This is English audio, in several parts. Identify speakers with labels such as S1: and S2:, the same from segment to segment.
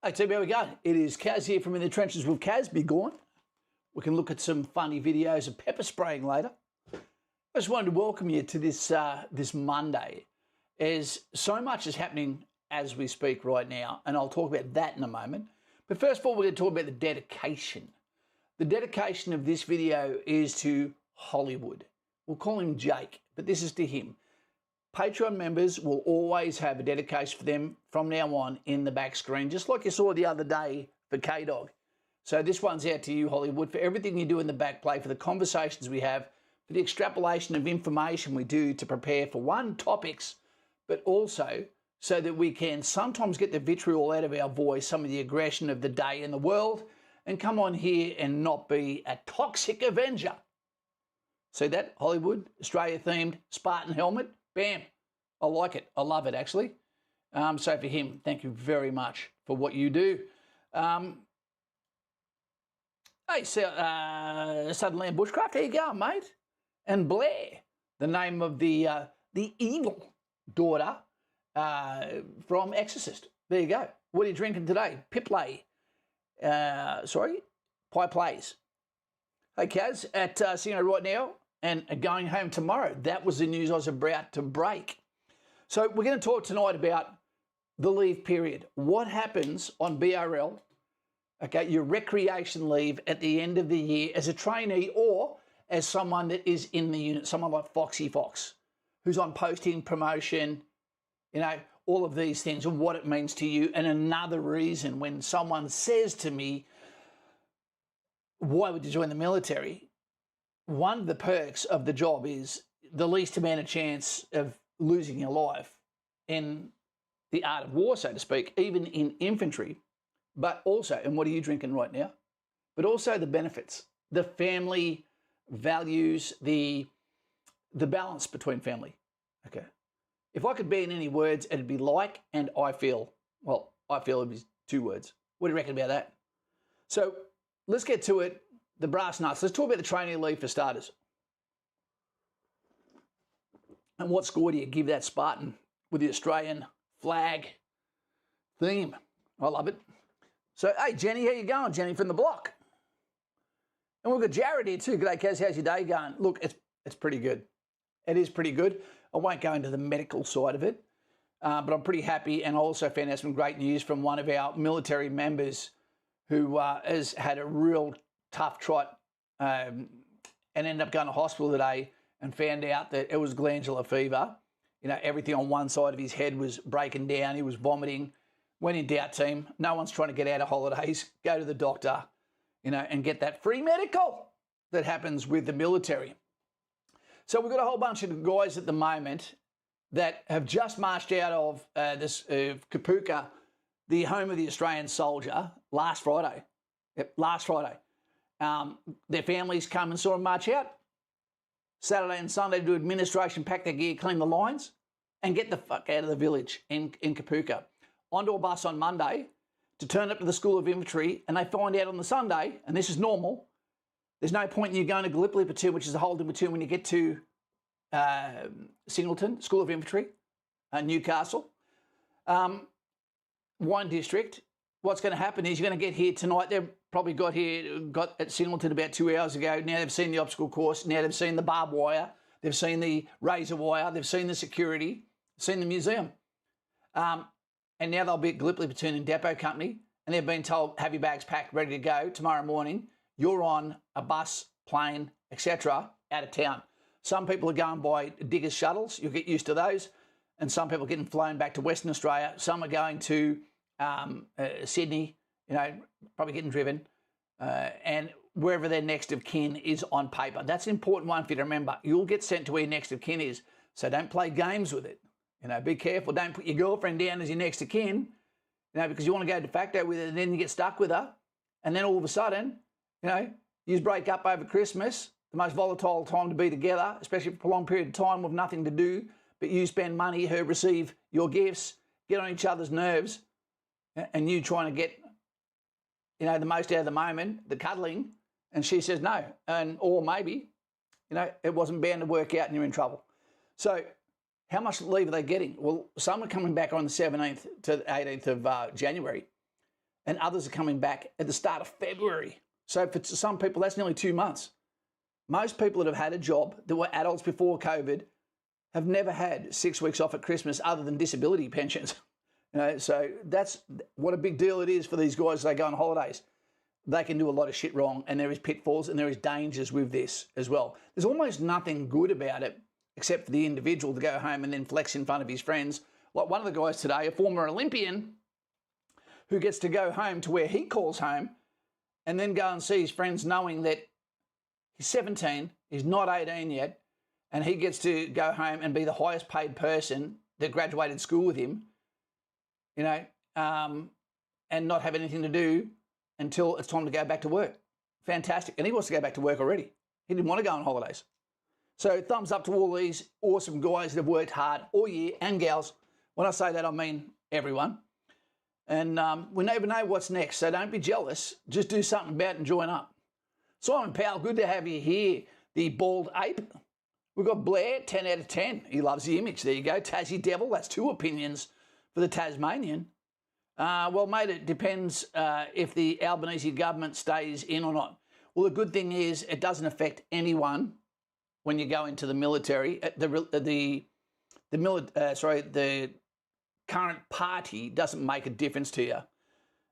S1: Hey, team, here we go. It is Kaz here from In the Trenches with Kaz. Be gone. We can look at some funny videos of pepper spraying later. I just wanted to welcome you to this Monday, as so much is happening as we speak right now, and I'll talk about that in a moment. But first of all, we're going to talk about the dedication. The dedication of this video is to Hollywood. We'll call him Jake, but this is to him. Patreon members will always have a dedication for them from now on in the back screen, just like you saw the other day for K-Dog. So this one's out to you, Hollywood, for everything you do in the back play, for the conversations we have, for the extrapolation of information we do to prepare for topics, but also so that we can sometimes get the vitriol out of our voice, some of the aggression of the day in the world, and come on here and not be a toxic avenger. See that, Hollywood, Australia-themed Spartan helmet? Bam. I like it. I love it, actually. So for him, thank you very much for what you do. Hey, Sutherland Bushcraft, how you going, mate? And Blair, the name of the evil daughter from Exorcist. There you go. What are you drinking today? Pie Plays. Hey, Kaz, at Singer right now and going home tomorrow. That was the news I was about to break. So we're going to talk tonight about the leave period. What happens on BRL, okay, your recreation leave at the end of the year as a trainee or as someone that is in the unit, someone like Foxy Fox, who's on posting, promotion, you know, all of these things and what it means to you. And another reason when someone says to me, why would you join the military? One of the perks of the job is the least amount of chance of losing your life in the art of war, so to speak, even in infantry. But also, and what are you drinking right now? But also the benefits, the family values, the balance between family. Okay. If I could be in any words, it'd be like and I feel. Well, I feel it'd be 2 words. What do you reckon about that? So let's get to it. The brass nuts. Let's talk about the trainee leave for starters. And what score do you give that Spartan with the Australian flag theme? I love it. So, hey, Jenny, how you going? Jenny from the block. And we've got Jared here too. G'day, Kaz. How's your day going? Look, it's pretty good. It is pretty good. I won't go into the medical side of it, but I'm pretty happy. And I also found out some great news from one of our military members who has had a real tough trot and ended up going to hospital today and found out that it was glandular fever. You know, everything on one side of his head was breaking down. He was vomiting. When in doubt, team, no one's trying to get out of holidays. Go to the doctor, you know, and get that free medical that happens with the military. So we've got a whole bunch of guys at the moment that have just marched out of Kapooka, the home of the Australian soldier, last Friday. Yep, last Friday. Their families come and saw them march out. Saturday and Sunday do administration, pack their gear, clean the lines, and get the fuck out of the village in Kapooka. Onto a bus on Monday to turn up to the School of Infantry, and they find out on the Sunday, and this is normal, there's no point in you going to Gallipoli Platoon, which is a holding platoon, when you get to Singleton, School of Infantry, Newcastle. One district. What's going to happen is you're going to get here tonight. They've probably got at Singleton about 2 hours ago. Now they've seen the obstacle course. Now they've seen the barbed wire. They've seen the razor wire. They've seen the security. Seen the museum. And now they'll be at Gallipoli Platoon and Depot Company. And they've been told, have your bags packed, ready to go. Tomorrow morning, you're on a bus, plane, etc. out of town. Some people are going by diggers' shuttles. You'll get used to those. And some people are getting flown back to Western Australia. Some are going to Sydney, you know, probably getting driven, and wherever their next of kin is on paper. That's an important one for you to remember. You'll get sent to where your next of kin is, so don't play games with it. You know, be careful. Don't put your girlfriend down as your next of kin, you know, because you want to go de facto with her, and then you get stuck with her, and then all of a sudden, you know, you break up over Christmas, the most volatile time to be together, especially for a long period of time with nothing to do, but you spend money, her receive your gifts, get on each other's nerves, and you trying to get, you know, the most out of the moment, the cuddling, and she says no. Or maybe, you know, it wasn't bound to work out and you're in trouble. So how much leave are they getting? Well, some are coming back on the 17th to the 18th of January. and others are coming back at the start of February. So for some people, that's nearly 2 months. Most people that have had a job that were adults before COVID have never had 6 weeks off at Christmas other than disability pensions. So that's what a big deal it is for these guys as they go on holidays. They can do a lot of shit wrong, and there is pitfalls and there is dangers with this as well. There's almost nothing good about it except for the individual to go home and then flex in front of his friends. Like one of the guys today, a former Olympian, who gets to go home to where he calls home and then go and see his friends knowing that he's 17, he's not 18 yet, and he gets to go home and be the highest paid person that graduated school with him, and not have anything to do until it's time to go back to work. Fantastic. And he wants to go back to work already. He didn't want to go on holidays. So thumbs up to all these awesome guys that have worked hard all year, and gals. When I say that, I mean everyone. And we never know what's next, so don't be jealous. Just do something about it and join up. Simon Powell, good to have you here. The bald ape. We've got Blair, 10 out of 10. He loves the image. There you go. Tassie Devil, that's 2 opinions for the Tasmanian. Well, mate, it depends if the Albanese government stays in or not. Well, the good thing is it doesn't affect anyone when you go into the military. The current party doesn't make a difference to you.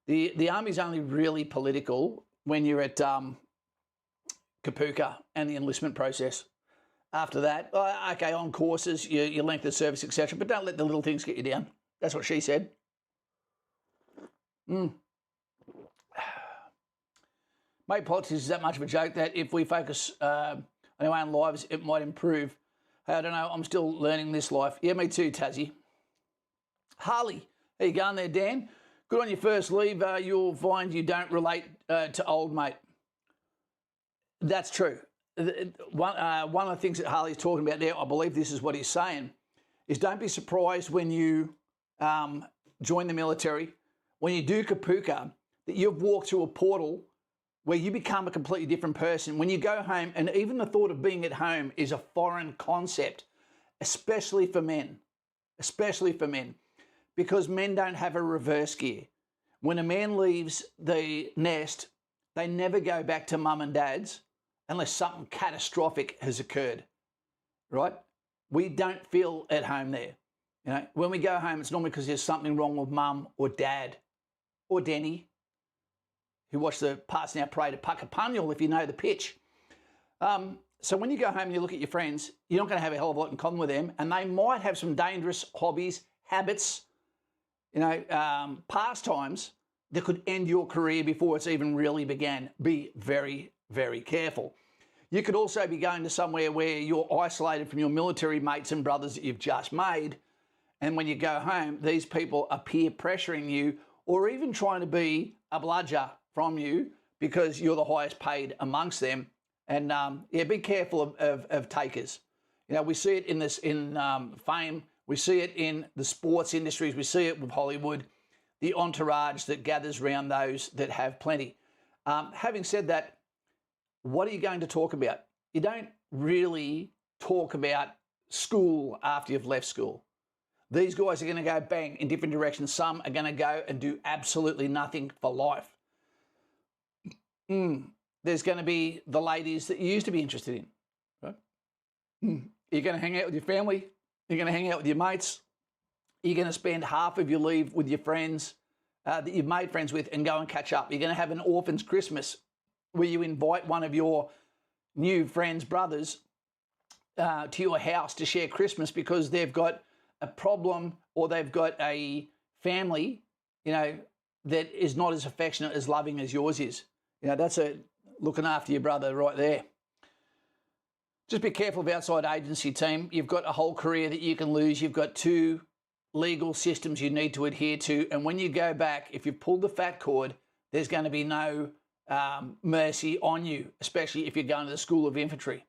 S1: The army's only really political when you're at Kapooka and the enlistment process. After that, okay, on courses, your length of service, etc. But don't let the little things get you down. That's what she said. Mate, politics is that much of a joke that if we focus on our own lives, it might improve. Hey, I don't know, I'm still learning this life. Yeah, me too, Tassie. Harley, how you going there, Dan? Good on your first leave. You'll find you don't relate to old mate. That's true. One of the things that Harley's talking about there, I believe this is what he's saying, is don't be surprised when you join the military, when you do Kapooka, that you've walked through a portal where you become a completely different person. When you go home, and even the thought of being at home is a foreign concept, especially for men, because men don't have a reverse gear. When a man leaves the nest, they never go back to mum and dad's unless something catastrophic has occurred, right? We don't feel at home there. When we go home, it's normally because there's something wrong with mum or dad or Denny, who watched the Passing Out Parade at Puckapunyal, if you know the pitch. So when you go home and you look at your friends, you're not going to have a hell of a lot in common with them, and they might have some dangerous hobbies, habits, pastimes that could end your career before it's even really began. Be very, very careful. You could also be going to somewhere where you're isolated from your military mates and brothers that you've just made, and when you go home, these people are peer pressuring you or even trying to be a bludger from you because you're the highest paid amongst them. And be careful of takers. We see it in fame. We see it in the sports industries. We see it with Hollywood, the entourage that gathers around those that have plenty. Having said that, what are you going to talk about? You don't really talk about school after you've left school. These guys are going to go bang in different directions. Some are going to go and do absolutely nothing for life. There's going to be the ladies that you used to be interested in. Right? You're going to hang out with your family. You're going to hang out with your mates. You're going to spend half of your leave with your friends that you've made friends with and go and catch up. You're going to have an orphan's Christmas where you invite one of your new friends' brothers to your house to share Christmas because they've got a problem or they've got a family, that is not as affectionate, as loving as yours is. That's looking after your brother right there. Just be careful of outside agency, team. You've got a whole career that you can lose. You've got 2 legal systems you need to adhere to. And when you go back, if you've pulled the fat cord, there's going to be no mercy on you, especially if you're going to the School of Infantry.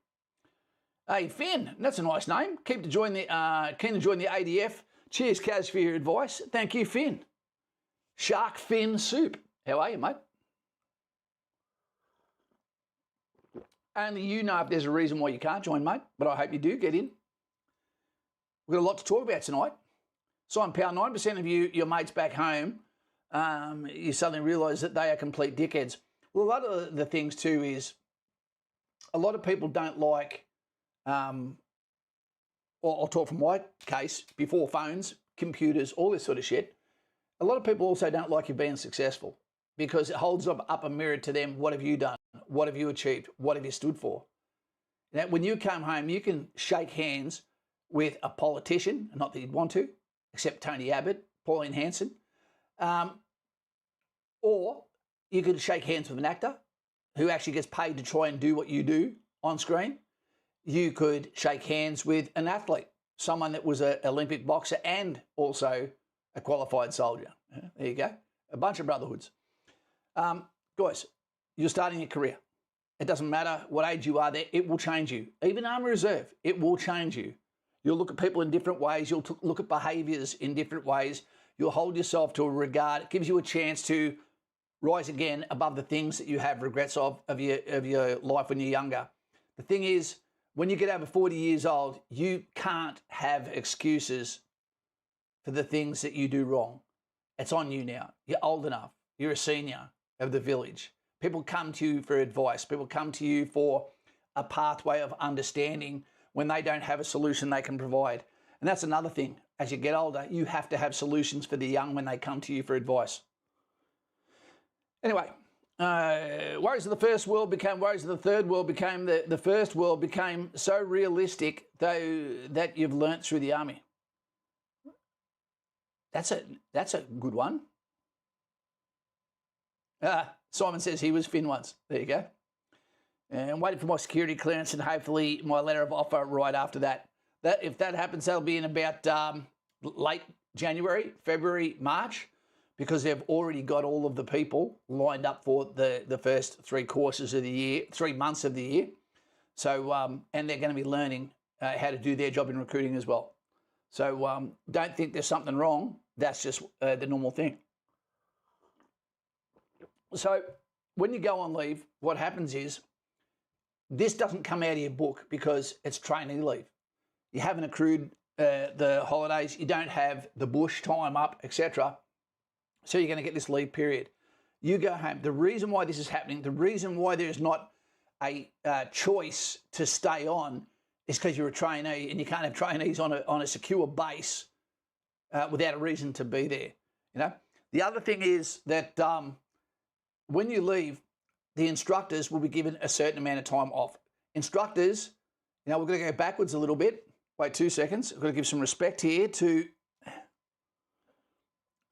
S1: Hey, Finn, that's a nice name. Keen to join the ADF. Cheers, Kaz, for your advice. Thank you, Finn. Shark Fin Soup. How are you, mate? Only you know if there's a reason why you can't join, mate, but I hope you do get in. We've got a lot to talk about tonight. Simon Powell, 9% of your mates back home you suddenly realise that they are complete dickheads. Well, a lot of the things too is a lot of people don't like, or I'll talk from my case, before phones, computers, all this sort of shit. A lot of people also don't like you being successful because it holds up a mirror to them. What have you done? What have you achieved? What have you stood for? Now, when you come home, you can shake hands with a politician, not that you'd want to, except Tony Abbott, Pauline Hanson, or you could shake hands with an actor who actually gets paid to try and do what you do on screen. You could shake hands with an athlete, someone that was an Olympic boxer and also a qualified soldier. There you go. A bunch of brotherhoods. Guys, you're starting your career. It doesn't matter what age you are there, it will change you. Even Army Reserve, it will change you. You'll look at people in different ways. You'll look at behaviours in different ways. You'll hold yourself to a regard. It gives you a chance to rise again above the things that you have regrets of your life when you're younger. The thing is, when you get over 40 years old, you can't have excuses for the things that you do wrong. It's on you now. You're old enough. You're a senior of the village. People come to you for advice. People come to you for a pathway of understanding when they don't have a solution they can provide. And that's another thing. As you get older, you have to have solutions for the young when they come to you for advice. Anyway, worries of the first world became worries of the third world, became the first world, became so realistic though that you've learnt through the army. That's a good one. Simon says he was Finn once. There you go. And waiting for my security clearance and hopefully my letter of offer right after that. If that happens, that'll be in about late January, February, March, because they've already got all of the people lined up for the first 3 courses of the year, 3 months of the year. So, and they're going to be learning how to do their job in recruiting as well. So don't think there's something wrong. That's just the normal thing. So when you go on leave, what happens is this doesn't come out of your book because it's trainee leave. You haven't accrued the holidays. You don't have the bush time up, etc. So you're going to get this leave period. You go home. The reason why this is happening, the reason why there's not a choice to stay on is because you're a trainee and you can't have trainees on a secure base without a reason to be there. You know. The other thing is that when you leave, the instructors will be given a certain amount of time off. Instructors, you know, we're going to go backwards a little bit. Wait 2 seconds. I've got to give some respect here to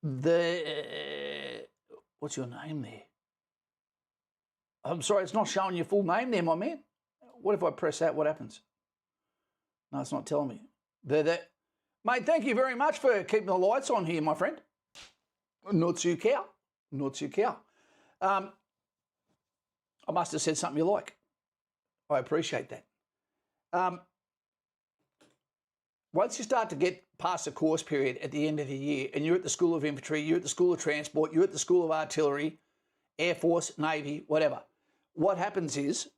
S1: the, what's your name there? I'm sorry, it's not showing your full name there, my man. What if I press that? What happens? No, it's not telling me. Mate, thank you very much for keeping the lights on here, my friend. Not too cow. Not too cow. I must have said something you like. I appreciate that. Once you start to get past the course period at the end of the year and you're at the School of Infantry, you're at the School of Transport, you're at the School of Artillery, Air Force, Navy, whatever, what happens is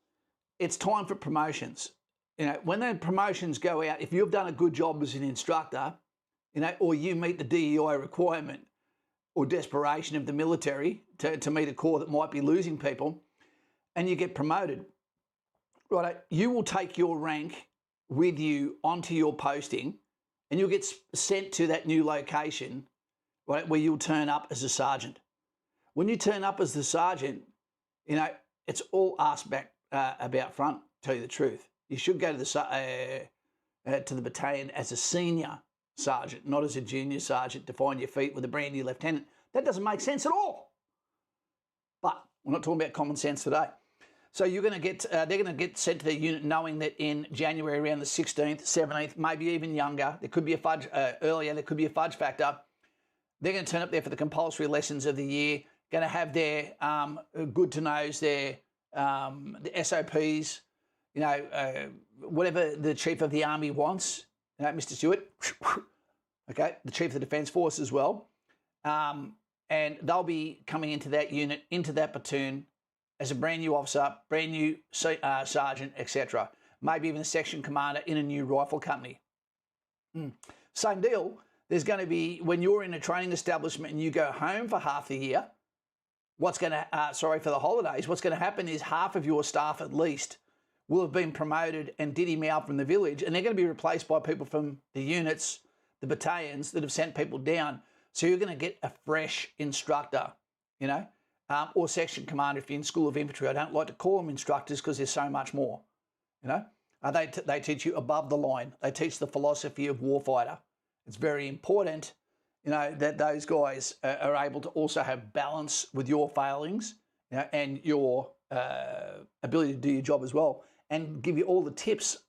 S1: it's time for promotions. You know, when the promotions go out, if you've done a good job as an instructor, you know, or you meet the DEI requirement or desperation of the military to meet a corps that might be losing people, and you get promoted, right, you will take your rank with you onto your posting and you'll get sent to that new location, right, where you'll turn up as a sergeant. When you turn up as the sergeant, you know, it's all asked back about front, to tell you the truth. You should go to the battalion as a senior sergeant, not as a junior sergeant to find your feet with a brand new lieutenant. That doesn't make sense at all. But we're not talking about common sense today. So you're going to get, they're going to get sent to their unit knowing that in January, around the 16th, 17th, maybe even younger, there could be a fudge, earlier, there could be a fudge factor. They're going to turn up there for the compulsory lessons of the year, going to have their good to knows, their the SOPs, you know, whatever the Chief of the Army wants, you know, Mr. Stewart, okay, the Chief of the Defence Force as well. And they'll be coming into that unit, into that platoon, as a brand new officer, brand new sergeant, etc. Maybe even a section commander in a new rifle company. Same deal. there's going to be, when you're in a training establishment and you go home for half the year, for the holidays, what's going to happen is half of your staff at least will have been promoted and diddy out from the village, and they're going to be replaced by people from the units, the battalions that have sent people down. So you're going to get a fresh instructor, or section commander if you're in School of Infantry. I don't like to call them instructors because there's so much more, They teach you above the line. They teach the philosophy of warfighter. It's very important, that those guys are able to also have balance with your failings, and your ability to do your job as well, and give you all the tips,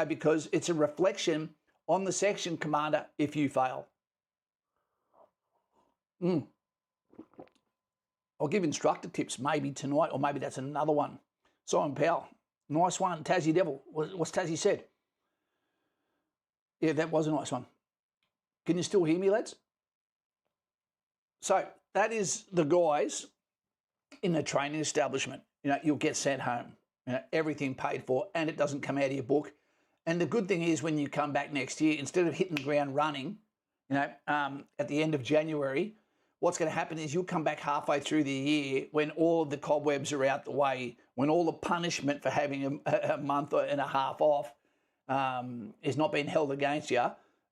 S1: because it's a reflection on the section commander if you fail. I'll give instructor tips maybe tonight, or maybe that's another one. Simon Powell, nice one. Tassie Devil, what's Tassie said? Yeah, that was a nice one. Can you still hear me, lads? So that is the guys in the training establishment. You'll get sent home, everything paid for, and it doesn't come out of your book. And the good thing is when you come back next year, instead of hitting the ground running, at the end of January, what's going to happen is you'll come back halfway through the year when all of the cobwebs are out the way, when all the punishment for having a month and a half off is not being held against you.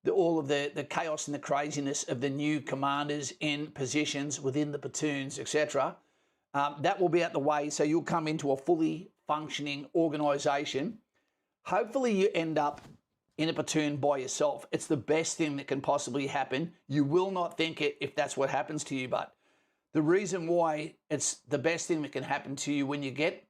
S1: All of the chaos and the craziness of the new commanders in positions within the platoons, etc., that will be out the way, so you'll come into a fully functioning organisation. Hopefully you end up in a platoon by yourself. It's the best thing that can possibly happen. You will not think it if that's what happens to you, but the reason why it's the best thing that can happen to you when you get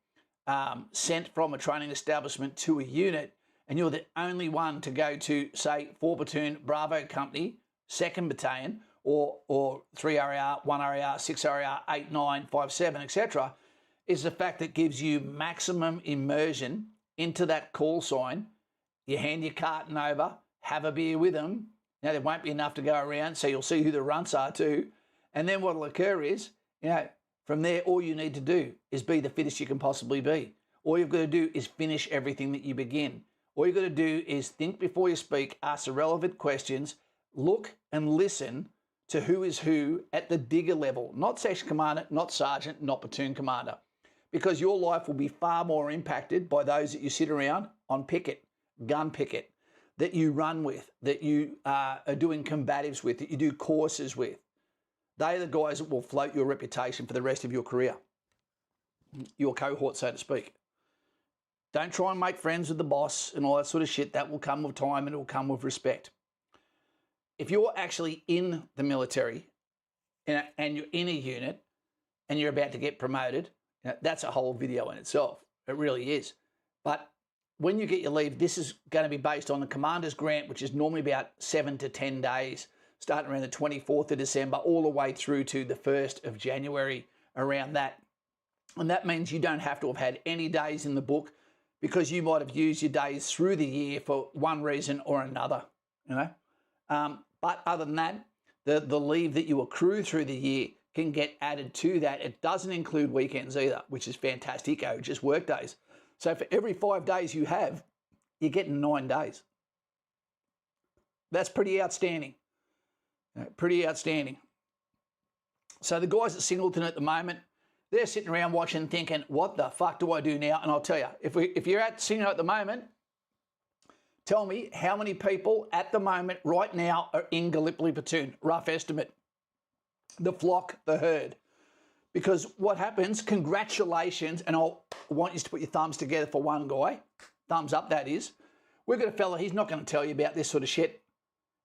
S1: sent from a training establishment to a unit, and you're the only one to go to, say, 4 Platoon Bravo Company, 2nd Battalion, or 3 RAR, 1 RAR, 6 RAR, 8, 9, 5, 7, etc., is the fact that gives you maximum immersion into that call sign. You hand your carton over, have a beer with them. Now, there won't be enough to go around, so you'll see who the runts are too. And then what will occur is, from there, all you need to do is be the fittest you can possibly be. All you've got to do is finish everything that you begin. All you've got to do is think before you speak, ask the relevant questions, look and listen to who is who at the digger level, not section commander, not sergeant, not platoon commander, because your life will be far more impacted by those that you sit around on picket, gun picket, that you run with, that you are doing combatives with, that you do courses with. They're the guys that will float your reputation for the rest of your career, your cohort, so to speak. Don't try and make friends with the boss and all that sort of shit. That will come with time and it will come with respect. If you're actually in the military and you're in a unit and you're about to get promoted, that's a whole video in itself. It really is. But when you get your leave, this is going to be based on the commander's grant, which is normally about 7 to 10 days, starting around the 24th of December, all the way through to the 1st of January, around that. And that means you don't have to have had any days in the book, because you might have used your days through the year for one reason or another, But other than that, the leave that you accrue through the year can get added to that. It doesn't include weekends either, which is fantastic, just work days. So for every 5 days you have, you're getting 9 days. That's pretty outstanding. Pretty outstanding. So the guys at Singleton at the moment, they're sitting around watching thinking, what the fuck do I do now? And I'll tell you, if you're at Singleton at the moment, tell me how many people at the moment right now are in Gallipoli Platoon, rough estimate. The flock, the herd. Because what happens, congratulations, and I want you to put your thumbs together for one guy, thumbs up that is. We've got a fella, he's not going to tell you about this sort of shit.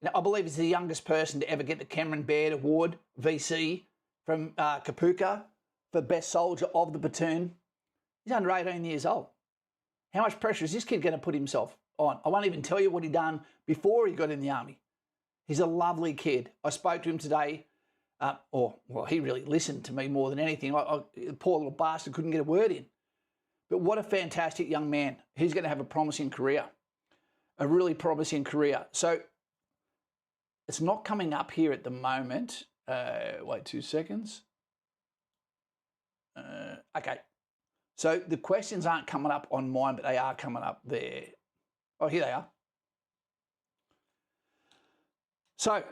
S1: Now, I believe he's the youngest person to ever get the Cameron Baird Award, VC, from Kapuka, for best soldier of the platoon. He's under 18 years old. How much pressure is this kid going to put himself on? I won't even tell you what he done before he got in the army. He's a lovely kid. I spoke to him today, he really listened to me more than anything. The poor little bastard couldn't get a word in. But what a fantastic young man. He's going to have a promising career, a really promising career. So it's not coming up here at the moment. Wait 2 seconds. Okay. So the questions aren't coming up on mine, but they are coming up there. Oh, here they are. So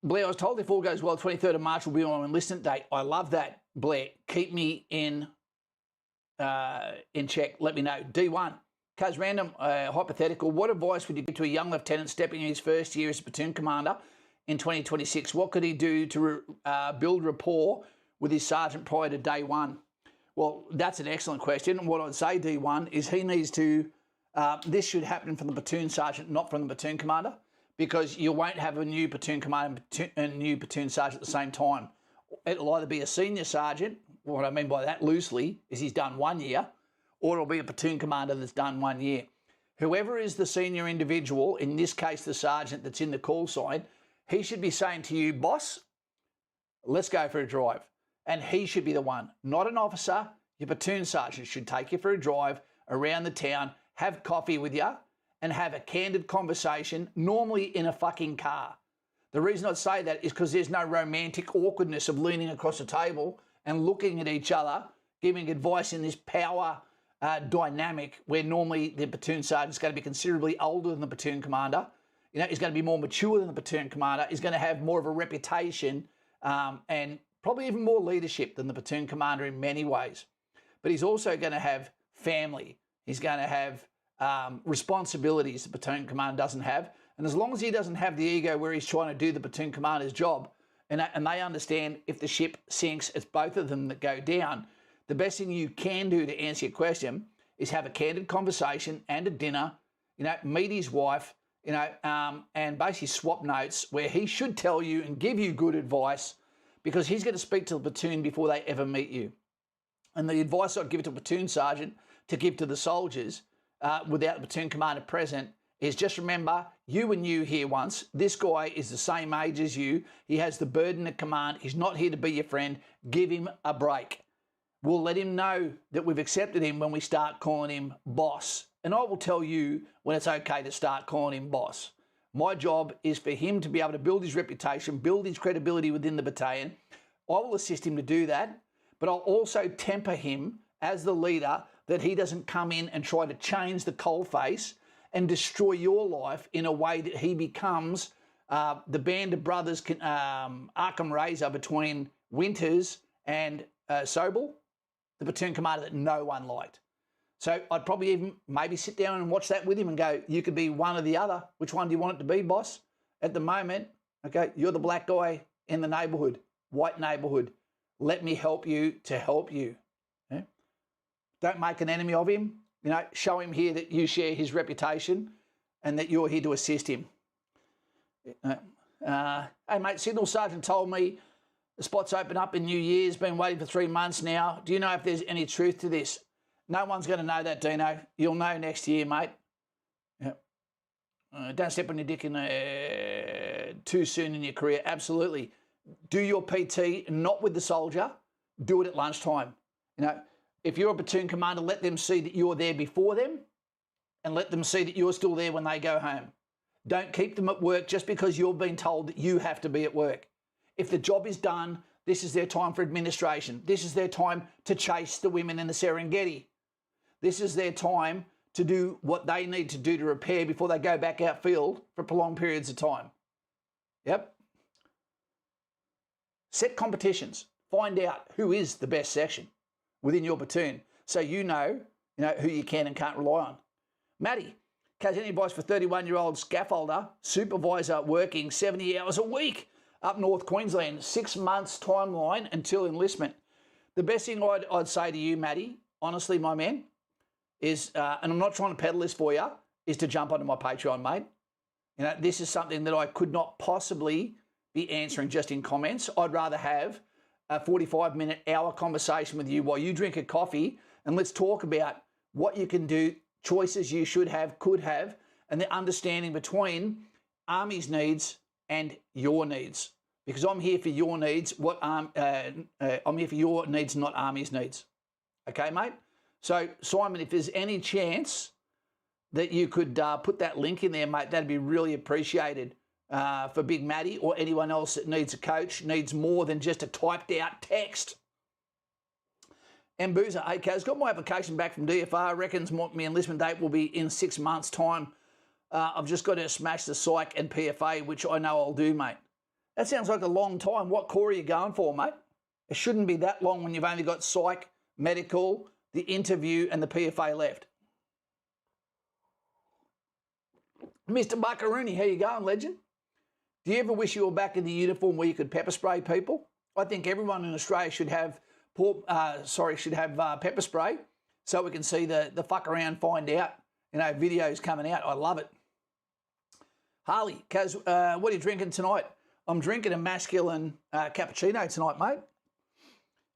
S1: Blair, I was told if all goes well, 23rd of March will be my enlistment date. I love that, Blair. Keep me in check. Let me know. D1. Cuz random hypothetical. What advice would you give to a young lieutenant stepping in his first year as a platoon commander in 2026? What could he do to build rapport with his sergeant prior to day one? Well, that's an excellent question. What I'd say, D1, is he needs to, this should happen from the platoon sergeant, not from the platoon commander, because you won't have a new platoon commander and a new platoon sergeant at the same time. It'll either be a senior sergeant, what I mean by that loosely is he's done 1 year, or it'll be a platoon commander that's done 1 year. Whoever is the senior individual, in this case the sergeant that's in the call sign, he should be saying to you, boss, let's go for a drive. And he should be the one, not an officer. Your platoon sergeant should take you for a drive around the town, have coffee with you, and have a candid conversation, normally in a fucking car. The reason I'd say that is because there's no romantic awkwardness of leaning across the table and looking at each other, giving advice in this power dynamic where normally the platoon sergeant's going to be considerably older than the platoon commander. You know, he's going to be more mature than the platoon commander. He's going to have more of a reputation and probably even more leadership than the platoon commander in many ways. But he's also going to have family. He's going to have responsibilities the platoon commander doesn't have. And as long as he doesn't have the ego where he's trying to do the platoon commander's job, and they understand if the ship sinks, it's both of them that go down, the best thing you can do to answer your question is have a candid conversation and a dinner, you know, meet his wife, you know, and basically swap notes where he should tell you and give you good advice because he's going to speak to the platoon before they ever meet you. And the advice I'd give to a platoon sergeant to give to the soldiers without the platoon commander present is just remember, you and you here once, this guy is the same age as you. He has the burden of command. He's not here to be your friend. Give him a break. We'll let him know that we've accepted him when we start calling him boss. And I will tell you when it's okay to start calling him boss. My job is for him to be able to build his reputation, build his credibility within the battalion. I will assist him to do that, but I'll also temper him as the leader that he doesn't come in and try to change the coalface and destroy your life in a way that he becomes the band of brothers, Arkham Razor between Winters and Sobel, the platoon commander that no one liked. So I'd probably even maybe sit down and watch that with him and go, you could be one or the other. Which one do you want it to be, boss? At the moment, okay, you're the black guy in the neighbourhood, white neighbourhood. Let me help you to help you. Okay? Don't make an enemy of him. You know, show him here that you share his reputation and that you're here to assist him. Hey, mate, Signal Sergeant told me the spots open up in New Year's, been waiting for 3 months now. Do you know if there's any truth to this? No one's going to know that, Dino. You'll know next year, mate. Yep. Don't step on your dick too soon in your career. Absolutely. Do your PT, not with the soldier. Do it at lunchtime. You know, if you're a platoon commander, let them see that you're there before them and let them see that you're still there when they go home. Don't keep them at work just because you've been told that you have to be at work. If the job is done, this is their time for administration. This is their time to chase the women in the Serengeti. This is their time to do what they need to do to repair before they go back outfield for prolonged periods of time. Yep. Set competitions. Find out who is the best section within your platoon so you know who you can and can't rely on. Matty, has any advice for 31-year-old scaffolder, supervisor working 70 hours a week up North Queensland, 6 months timeline until enlistment? The best thing I'd say to you, Matty, honestly, my man, is, and I'm not trying to peddle this for you, is to jump onto my Patreon, mate. You know, this is something that I could not possibly be answering just in comments. I'd rather have a 45-minute, hour conversation with you while you drink a coffee and let's talk about what you can do, choices you should have, could have, and the understanding between Army's needs and your needs. Because I'm here for your needs. I'm here for your needs, not Army's needs. Okay, mate? So, Simon, if there's any chance that you could put that link in there, mate, that'd be really appreciated for Big Matty or anyone else that needs a coach, needs more than just a typed-out text. Mbuza, hey, Kaz, got my application back from DFR, reckons my enlistment date will be in 6 months' time. I've just got to smash the psych and PFA, which I know I'll do, mate. That sounds like a long time. What core are you going for, mate? It shouldn't be that long when you've only got psych, medical, the interview and the PFA left. Mr. Buckaroony, how you going, legend? Do you ever wish you were back in the uniform where you could pepper spray people? I think everyone in Australia should have pepper spray so we can see the fuck around, find out, videos coming out. I love it. Harley, Kaz, what are you drinking tonight? I'm drinking a masculine cappuccino tonight, mate.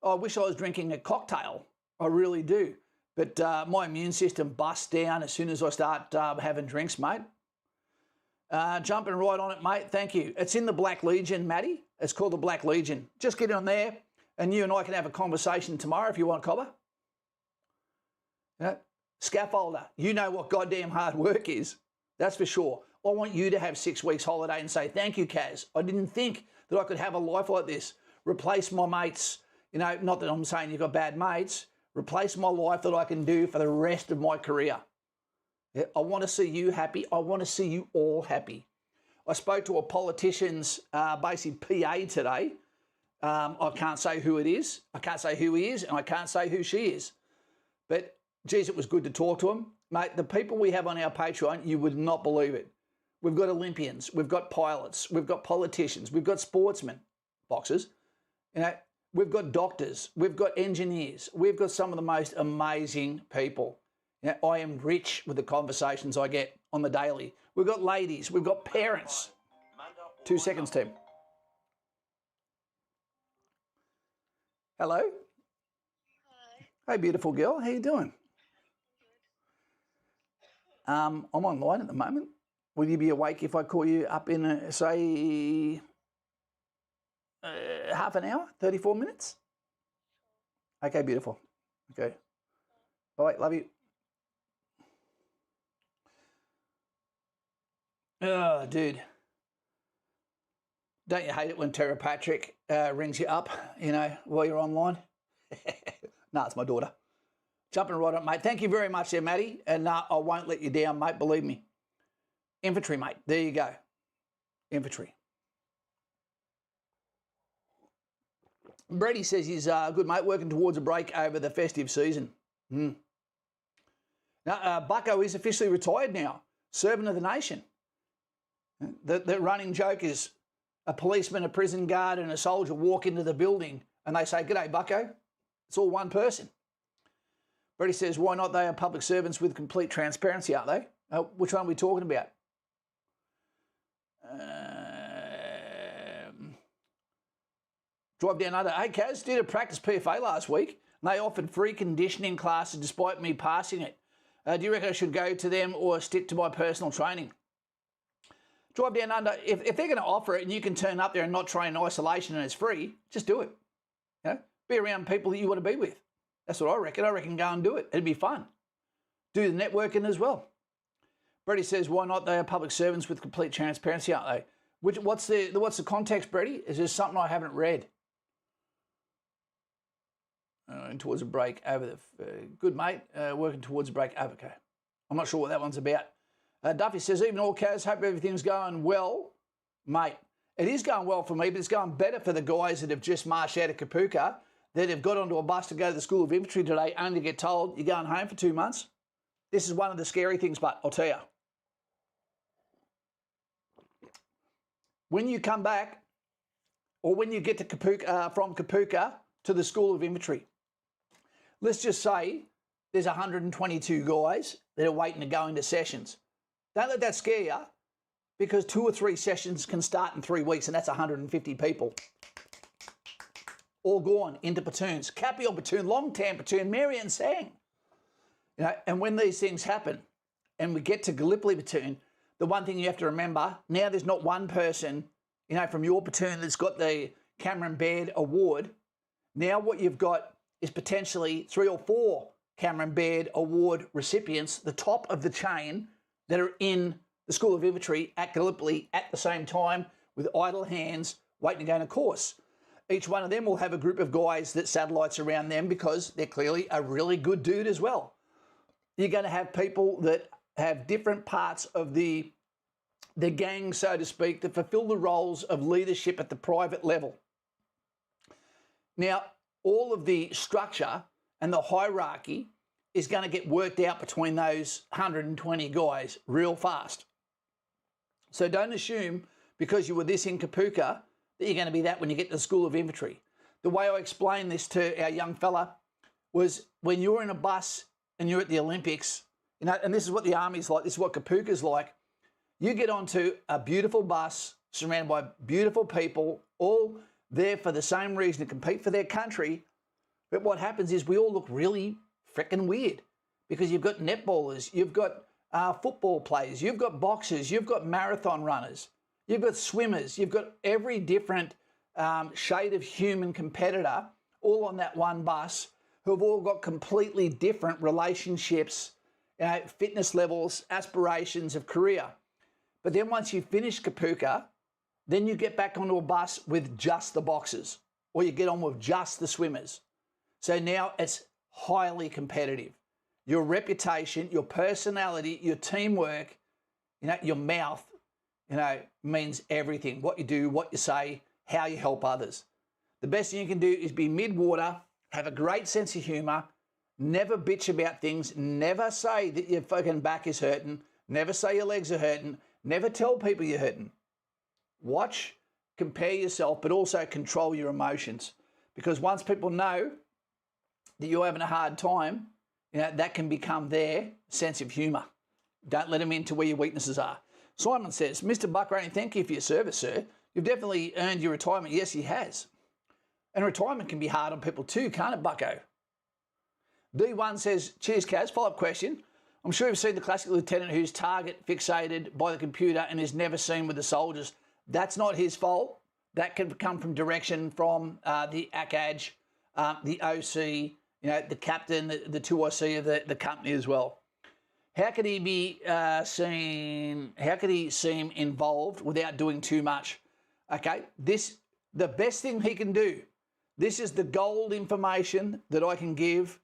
S1: I wish I was drinking a cocktail. I really do. But my immune system busts down as soon as I start having drinks, mate. Jumping right on it, mate. Thank you. It's in the Black Legion, Matty. It's called the Black Legion. Just get on there and you and I can have a conversation tomorrow if you want, Cobber. Scaffolder, you know what goddamn hard work is. That's for sure. I want you to have 6 weeks holiday and say, thank you, Kaz. I didn't think that I could have a life like this. Replace my mates. Not that I'm saying you've got bad mates. Replace my life that I can do for the rest of my career. Yeah, I want to see you happy. I want to see you all happy. I spoke to a politician's basically PA today. I can't say who it is. I can't say who he is, and I can't say who she is. But, geez, it was good to talk to him. Mate, the people we have on our Patreon, you would not believe it. We've got Olympians, we've got pilots, we've got politicians, we've got sportsmen, boxers, we've got doctors, we've got engineers, we've got some of the most amazing people. I am rich with the conversations I get on the daily. We've got ladies, we've got parents. 2 seconds, Tim. Hello? Hi. Hey, beautiful girl, how you doing? I'm online at the moment. Will you be awake if I call you up in, say, half an hour, 34 minutes? Okay, beautiful. Okay. All right, love you. Oh, dude. Don't you hate it when Tara Patrick rings you up, while you're online? No, it's my daughter. Jumping right up, mate. Thank you very much there, Matty. And I won't let you down, mate, believe me. Infantry, mate. There you go. Infantry. Brady says he's good, mate, working towards a break over the festive season. Now, Bucko is officially retired now. Servant of the nation. The running joke is a policeman, a prison guard, and a soldier walk into the building and they say, "G'day, Bucko." It's all one person. Brady says, why not? They are public servants with complete transparency, aren't they? Which one are we talking about? Drive down under. Hey, Kaz, did a practice PFA last week. And they offered free conditioning classes despite me passing it. Do you reckon I should go to them or stick to my personal training? Drive down under. If they're going to offer it and you can turn up there and not train in isolation and it's free, just do it. Be around people that you want to be with. That's what I reckon. I reckon go and do it. It'd be fun. Do the networking as well. Brady says, why not? They are public servants with complete transparency, aren't they? What's the context, Brady? Is there something I haven't read? Towards a break over the... good, mate. Working towards a break over. Okay. I'm not sure what that one's about. Duffy says, even all, Kaz, hope everything's going well. Mate, it is going well for me, but it's going better for the guys that have just marched out of Kapooka, that have got onto a bus to go to the School of Infantry today, only to get told you're going home for 2 months. This is one of the scary things, but I'll tell you. When you come back, or when you get to Kapooka, from Kapooka to the School of Infantry, let's just say there's 122 guys that are waiting to go into sessions. Don't let that scare you, because 2 or 3 sessions can start in 3 weeks, and that's 150 people. All gone into platoons. Capial platoon, Long-Tam platoon, Marion Sang. And when these things happen, and we get to Gallipoli platoon, the one thing you have to remember, now there's not one person, from your platoon that's got the Cameron Baird Award. Now what you've got is potentially 3 or 4 Cameron Baird Award recipients, the top of the chain, that are in the School of Infantry at Gallipoli at the same time with idle hands waiting to go on a course. Each one of them will have a group of guys that satellites around them because they're clearly a really good dude as well. You're going to have people that have different parts of the the gang, so to speak, that fulfill the roles of leadership at the private level. Now, all of the structure and the hierarchy is going to get worked out between those 120 guys real fast. So don't assume because you were this in Kapooka that you're going to be that when you get to the School of Infantry. The way I explained this to our young fella was when you're in a bus and you're at the Olympics, you know, and this is what the Army's like, this is what Kapooka's like. You get onto a beautiful bus surrounded by beautiful people, all there for the same reason, to compete for their country. But what happens is we all look really freaking weird because you've got netballers, you've got football players, you've got boxers, you've got marathon runners, you've got swimmers, you've got every different shade of human competitor all on that one bus who have all got completely different relationships, fitness levels, aspirations of career. But then once you finish Kapooka, then you get back onto a bus with just the boxers, or you get on with just the swimmers. So now it's highly competitive. Your reputation, your personality, your teamwork, your mouth, means everything. What you do, what you say, how you help others. The best thing you can do is be mid-water, have a great sense of humour, never bitch about things, never say that your fucking back is hurting, never say your legs are hurting, never tell people you're hurting. Watch, compare yourself, but also control your emotions. Because once people know that you're having a hard time, that can become their sense of humour. Don't let them into where your weaknesses are. Simon says, Mr. Buckrane, thank you for your service, sir. You've definitely earned your retirement. Yes, he has. And retirement can be hard on people too, can't it, Bucko? D1 says, cheers, Kaz. Follow-up question. I'm sure you've seen the classic lieutenant who's target fixated by the computer and is never seen with the soldiers. That's not his fault. That can come from direction from the ACAJ, the OC, the captain, the 2IC of the company as well. How could he be seen? How could he seem involved without doing too much? Okay, the best thing he can do. This is the gold information that I can give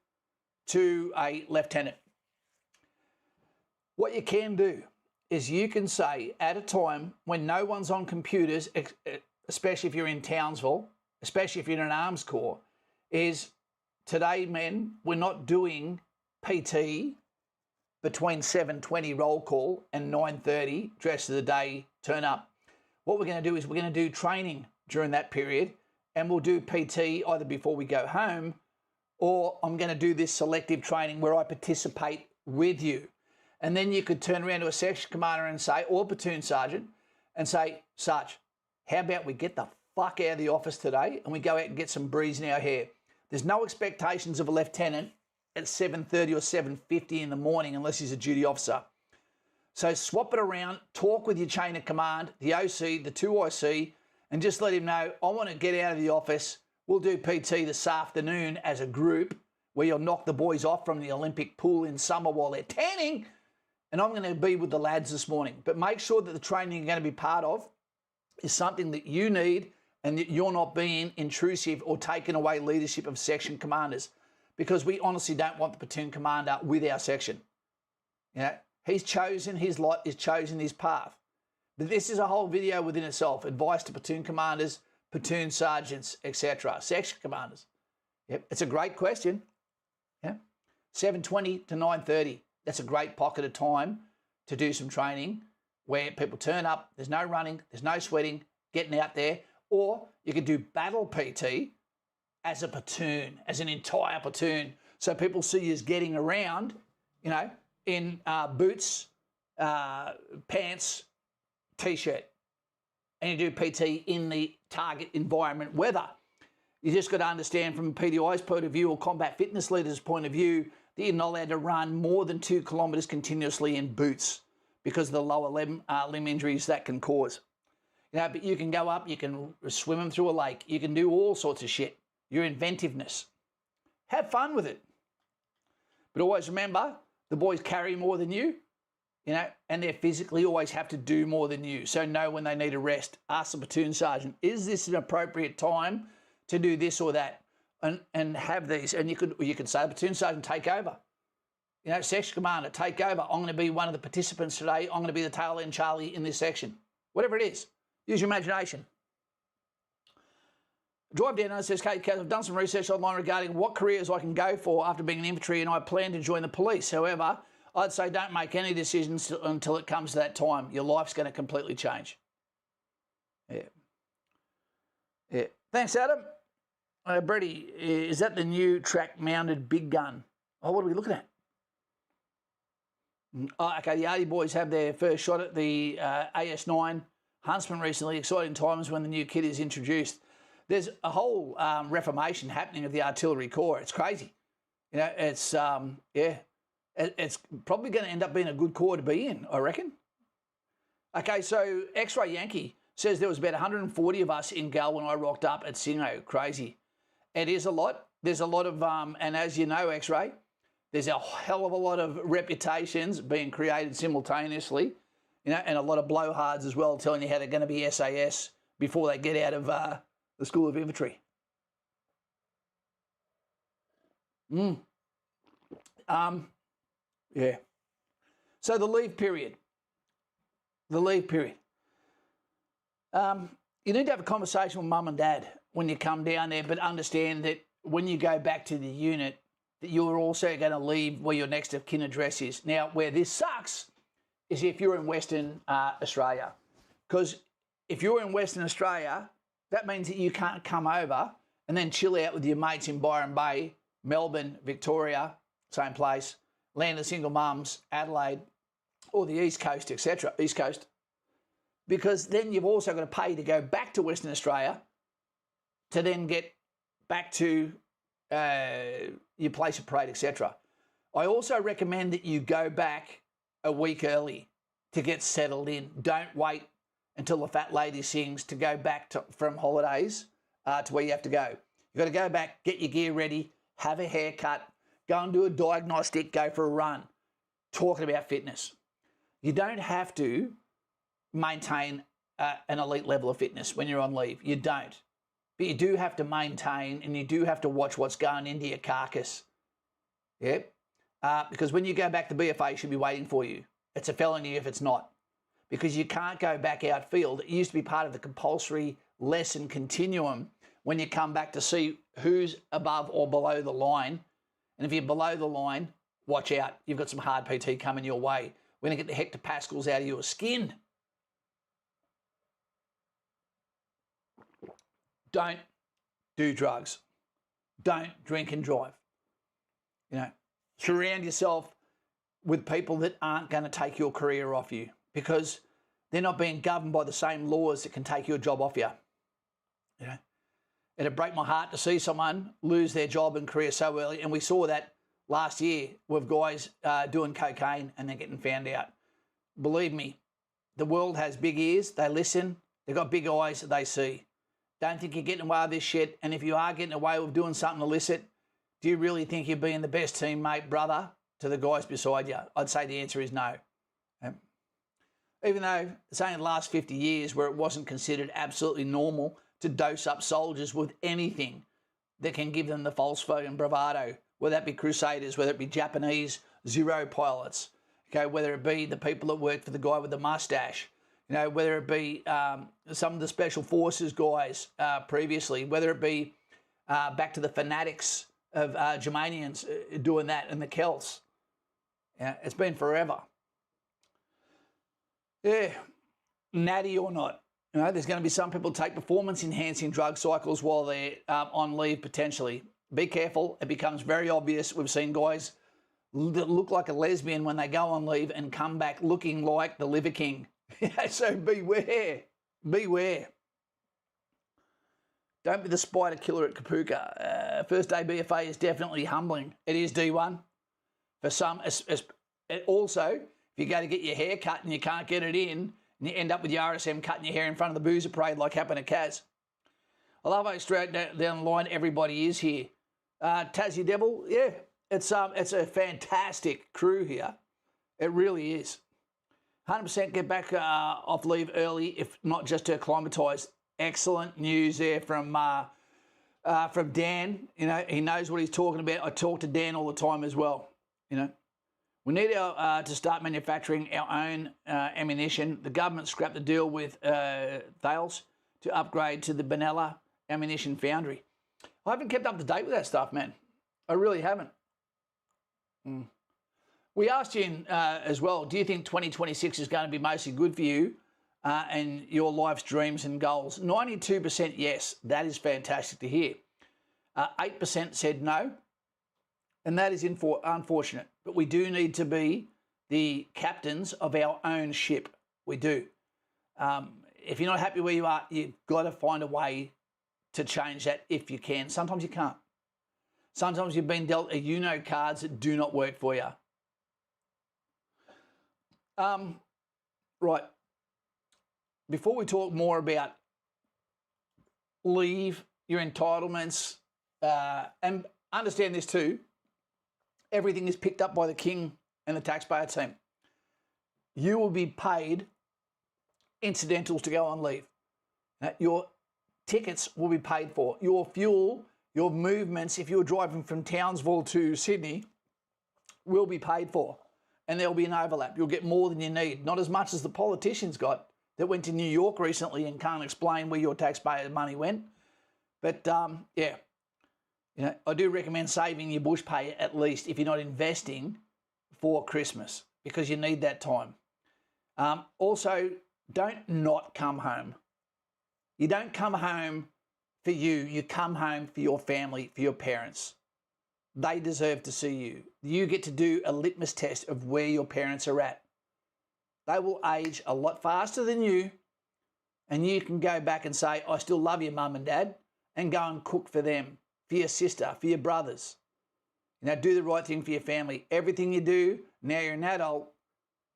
S1: to a lieutenant. What you can do is you can say at a time when no one's on computers, especially if you're in Townsville, especially if you're in an arms corps, is today, men, we're not doing PT between 7:20 roll call and 9:30 dress of the day turn up. What we're going to do is we're going to do training during that period, and we'll do PT either before we go home, or I'm going to do this selective training where I participate with you. And then you could turn around to a section commander and say, or platoon sergeant, and say, Sarge, how about we get the fuck out of the office today and we go out and get some breeze in our hair? There's no expectations of a lieutenant at 7:30 or 7:50 in the morning unless he's a duty officer. So swap it around, talk with your chain of command, the OC, the 2IC, and just let him know, I want to get out of the office. We'll do PT this afternoon as a group where you'll knock the boys off from the Olympic pool in summer while they're tanning, and I'm going to be with the lads this morning. But make sure that the training you're going to be part of is something that you need and that you're not being intrusive or taking away leadership of section commanders, because we honestly don't want the platoon commander with our section. He's chosen his lot, is chosen his path. But this is a whole video within itself. Advice to platoon commanders, platoon sergeants, etc. Section commanders. Yep, it's a great question. Yeah, 7:20 to 9:30. That's a great pocket of time to do some training where people turn up. There's no running, there's no sweating, getting out there. Or you could do battle PT as a platoon, as an entire platoon. So people see you as getting around, in boots, pants, T-shirt. And you do PT in the target environment weather. You just got to understand from a PDI's point of view or combat fitness leaders' point of view that you're not allowed to run more than 2 kilometres continuously in boots because of the lower limb injuries that can cause. But you can go up, you can swim them through a lake, you can do all sorts of shit. Your inventiveness. Have fun with it. But always remember, the boys carry more than you, and they physically always have to do more than you. So know when they need a rest. Ask the platoon sergeant, is this an appropriate time to do this or that? And have these. And you could say, platoon sergeant, take over. Section Commander, take over. I'm going to be one of the participants today. I'm going to be the tail end Charlie in this section. Whatever it is, use your imagination. Drive down and says, Kate, I've done some research online regarding what careers I can go for after being in infantry, and I plan to join the police. However, I'd say don't make any decisions until it comes to that time. Your life's going to completely change. Yeah. Thanks, Adam. Brady, is that the new track-mounted big gun? Oh, what are we looking at? Oh, okay, the Artie boys have their first shot at the AS9 Huntsman recently. Exciting times when the new kit is introduced. There's a whole reformation happening of the artillery corps. It's crazy. It's it's probably going to end up being a good corps to be in, I reckon. Okay, so X-Ray Yankee says there was about 140 of us in Gal when I rocked up at Singo. Crazy. It is a lot. There's a lot of, and as you know, X-Ray, there's a hell of a lot of reputations being created simultaneously, and a lot of blowhards as well telling you how they're going to be SAS before they get out of the School of Infantry. Yeah. So the leave period. You need to have a conversation with mum and dad when you come down there, but understand that when you go back to the unit, that you're also going to leave where your next of kin address is. Now, where this sucks is if you're in Western Australia. Because if you're in Western Australia, that means that you can't come over and then chill out with your mates in Byron Bay, Melbourne, Victoria, same place, Land of Single Mums, Adelaide, or the East Coast, etc., East Coast. Because then you've also got to pay to go back to Western Australia to then get back to your place of parade, etc. I also recommend that you go back a week early to get settled in. Don't wait until the fat lady sings to go back from holidays to where you have to go. You've got to go back, get your gear ready, have a haircut, go and do a diagnostic, go for a run. Talking about fitness. You don't have to maintain an elite level of fitness when you're on leave. You don't. But you do have to maintain, and you do have to watch what's going into your carcass. Yep. Because when you go back, the BFA should be waiting for you. It's a felony if it's not. Because you can't go back outfield. It used to be part of the compulsory lesson continuum when you come back to see who's above or below the line. And if you're below the line, watch out. You've got some hard PT coming your way. We're going to get the hectopascals out of your skin. Don't do drugs. Don't drink and drive. Surround yourself with people that aren't going to take your career off you, because they're not being governed by the same laws that can take your job off you. It'd break my heart to see someone lose their job and career so early, and we saw that last year with guys doing cocaine and they're getting found out. Believe me, the world has big ears, they listen, they've got big eyes, they see. Don't think you're getting away with this shit, and if you are getting away with doing something illicit, do you really think you're being the best teammate, brother, to the guys beside you? I'd say the answer is no. Even though it's only the last 50 years where it wasn't considered absolutely normal to dose up soldiers with anything that can give them the Volkswagen bravado, whether that be Crusaders, whether it be Japanese Zero pilots, whether it be the people that worked for the guy with the mustache, whether it be some of the Special Forces guys previously, whether it be back to the fanatics of Germanians doing that and the Celts. It's been forever. Yeah, natty or not. There's going to be some people take performance-enhancing drug cycles while they're on leave potentially. Be careful. It becomes very obvious. We've seen guys that look like a lesbian when they go on leave and come back looking like the Liver King. So beware. Beware. Don't be the spider killer at Kapuka. First day BFA is definitely humbling. It is D1. For some, also, if you go to get your hair cut and you can't get it in, and you end up with your RSM cutting your hair in front of the boozer parade like happened to Kaz. I love how straight down the line everybody is here. Tassie Devil, yeah, it's a fantastic crew here. It really is. 100% get back off leave early, if not just to acclimatise. Excellent news there from Dan. He knows what he's talking about. I talk to Dan all the time as well. We need to start manufacturing our own ammunition. The government scrapped the deal with Thales to upgrade to the Benalla ammunition foundry. I haven't kept up to date with that stuff, man. I really haven't. We asked you as well, do you think 2026 is going to be mostly good for you and your life's dreams and goals? 92% yes. That is fantastic to hear. 8% said no, and that is unfortunate. But we do need to be the captains of our own ship. We do. If you're not happy where you are, you've got to find a way to change that if you can. Sometimes you can't. Sometimes you've been dealt a cards that do not work for you. Right. Before we talk more about leave, your entitlements, and understand this too, everything is picked up by the King and the taxpayer team. You will be paid incidentals to go on leave. Your tickets will be paid for. Your fuel, your movements, if you're driving from Townsville to Sydney, will be paid for. And there'll be an overlap. You'll get more than you need. Not as much as the politicians got that went to New York recently and can't explain where your taxpayer money went. But yeah, I do recommend saving your bush pay at least if you're not investing for Christmas, because you need that time. Also, don't not come home. You don't come home for you come home for your family, for your parents. They deserve to see you. You get to do a litmus test of where your parents are at. They will age a lot faster than you, and you can go back and say, I still love you, mum and dad, and go and cook for them, for your sister, for your brothers. Do the right thing for your family. Everything you do, now you're an adult,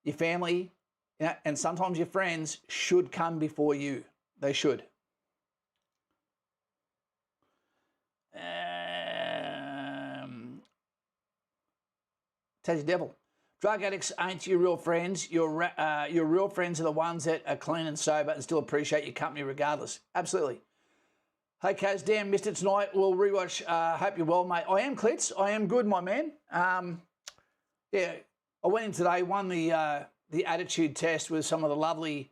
S1: your family, and sometimes your friends should come before you. They should. Tasty Devil. Drug addicts ain't your real friends. Your real friends are the ones that are clean and sober and still appreciate your company regardless. Absolutely. Hey, Kaz, damn, missed it tonight. We'll rewatch. Hope you're well, mate. I am, Clitz. I am good, my man. Yeah, I went in today, won the attitude test with some of the lovely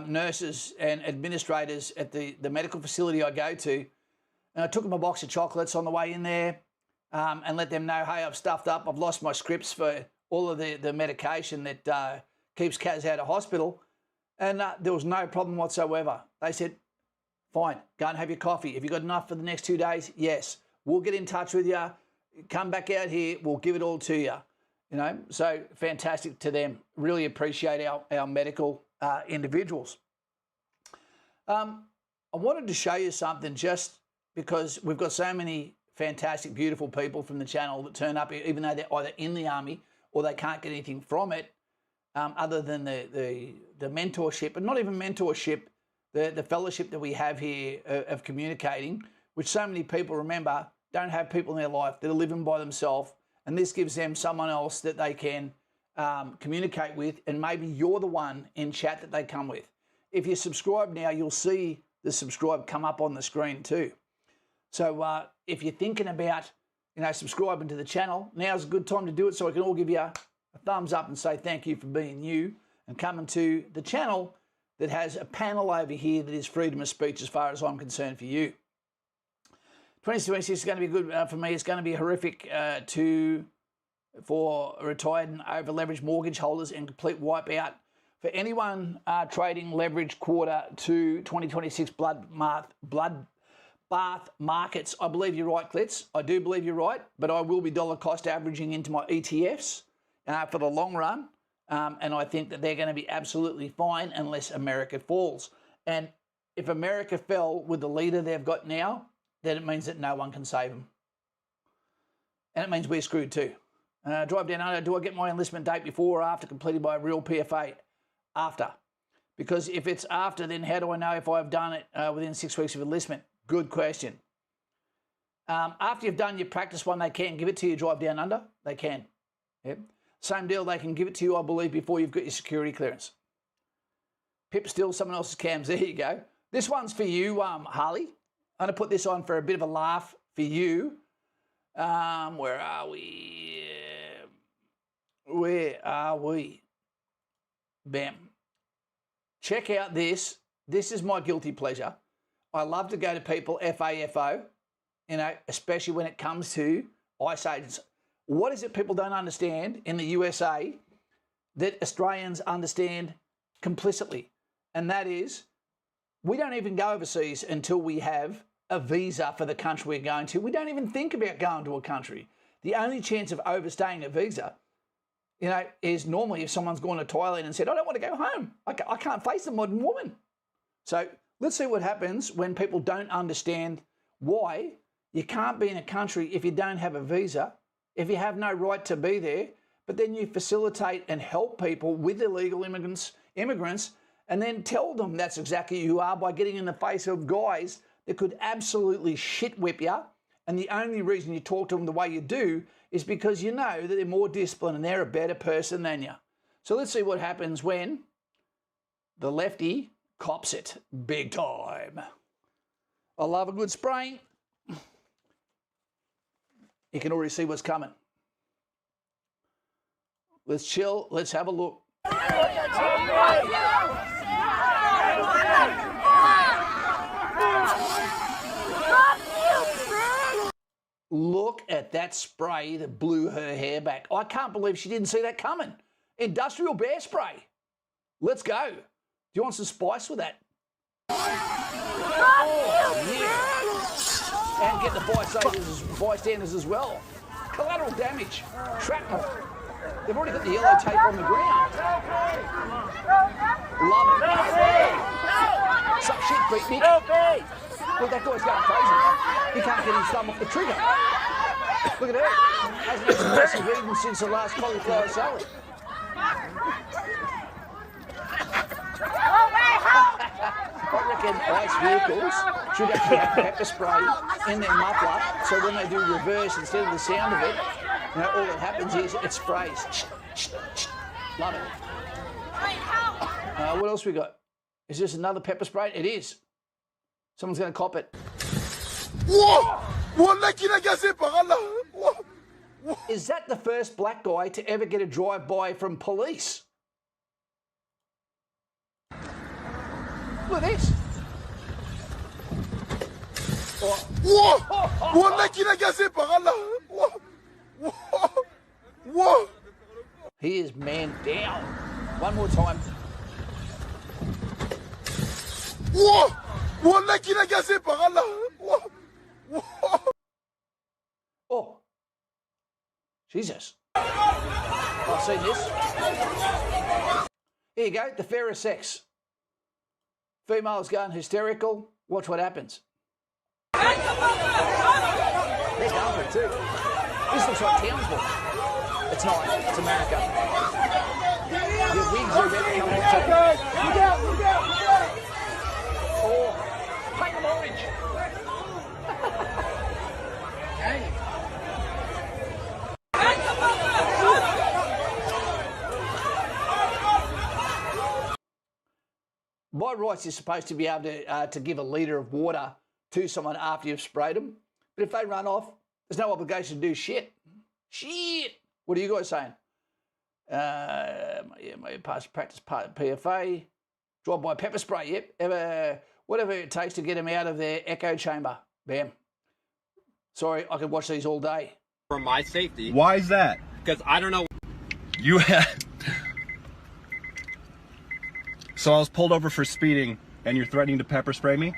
S1: nurses and administrators at the medical facility I go to. And I took them a box of chocolates on the way in there. And let them know, hey, I've stuffed up. I've lost my scripts for all of the medication that keeps Kaz out of hospital. And there was no problem whatsoever. They said, fine, go and have your coffee. Have you got enough for the next 2 days? Yes. We'll get in touch with you. Come back out here. We'll give it all to you. So fantastic to them. Really appreciate our medical individuals. I wanted to show you something just because we've got so many fantastic, beautiful people from the channel that turn up, even though they're either in the army or they can't get anything from it, other than the mentorship, and not even mentorship, the fellowship that we have here of communicating, which so many people, remember, don't have people in their life that are living by themselves, and this gives them someone else that they can communicate with, and maybe you're the one in chat that they come with. If you subscribe now, you'll see the subscribe come up on the screen too. So if you're thinking about, subscribing to the channel, now's a good time to do it so I can all give you a thumbs up and say thank you for being you and coming to the channel that has a panel over here that is freedom of speech as far as I'm concerned for you. 2026 is going to be good for me. It's going to be horrific for retired and over-leveraged mortgage holders and complete wipeout for anyone trading leverage quarter to 2026 bloodbath markets. I believe you're right, Klitz. I do believe you're right, but I will be dollar cost averaging into my ETFs for the long run, and I think that they're going to be absolutely fine unless America falls. And if America fell with the leader they've got now, then it means that no one can save them. And it means we're screwed too. Drive down under, do I get my enlistment date before or after completing my real PFA? After. Because if it's after, then how do I know if I've done it within 6 weeks of enlistment? Good question. After you've done your practice one, they can give it to you, drive down under. They can. Yep. Same deal, they can give it to you, I believe, before you've got your security clearance. Pip still someone else's cams. There you go. This one's for you, Harley. I'm going to put this on for a bit of a laugh for you. Where are we? Where are we? Bam. Check out this. This is my guilty pleasure. I love to go to people, FAFO, especially when it comes to ICE agents. What is it people don't understand in the USA that Australians understand complicitly? And that is, we don't even go overseas until we have a visa for the country we're going to. We don't even think about going to a country. The only chance of overstaying a visa, is normally if someone's gone to Thailand and said, I don't want to go home. I can't face a modern woman. So let's see what happens when people don't understand why you can't be in a country if you don't have a visa, if you have no right to be there, but then you facilitate and help people with illegal immigrants, and then tell them that's exactly who you are by getting in the face of guys that could absolutely shit whip you. And the only reason you talk to them the way you do is because you know that they're more disciplined and they're a better person than you. So let's see what happens when the lefty cops it big time. I love a good spraying. You can already see what's coming. Let's chill. Let's have a look. Look at that spray that blew her hair back. I can't believe she didn't see that coming. Industrial bear spray. Let's go. Do you want some spice with that? Oh, yeah. And get the bystanders as well. Collateral damage. Shrapnel. They've already got the yellow tape on the ground. Love it. Suck shit, beatnik. Look, that guy's going crazy. He can't get his thumb off the trigger. Look at her. Hasn't had some massive eating since the last cauliflower salad. I reckon ICE vehicles should actually have pepper spray in their muffler, so when they do reverse, instead of the sound of it, all that happens is it sprays. Love it. What else we got? Is this another pepper spray? It is. Someone's going to cop it. Is that the first black guy to ever get a drive-by from police? Look at this. He is man down. One more time. Oh, Jesus. I've seen this. Here you go, the fairer sex. Females going hysterical. Watch what happens. They're going for it too. This looks like Townsville. It's not. It's America. Your wigs are about to come off. Look out, look out, look out. Oh, paint them orange. By rights, you're supposed to be able to give a litre of water to someone after you've sprayed them. But if they run off, there's no obligation to do shit. Shit! What are you guys saying? My past practice part of PFA. Drive-by pepper spray, yep. Whatever it takes to get them out of their echo chamber. Bam. Sorry, I could watch these all day.
S2: For my safety.
S3: Why is that?
S2: Because I don't know.
S3: You had... So I was pulled over for speeding, and you're threatening to pepper spray me?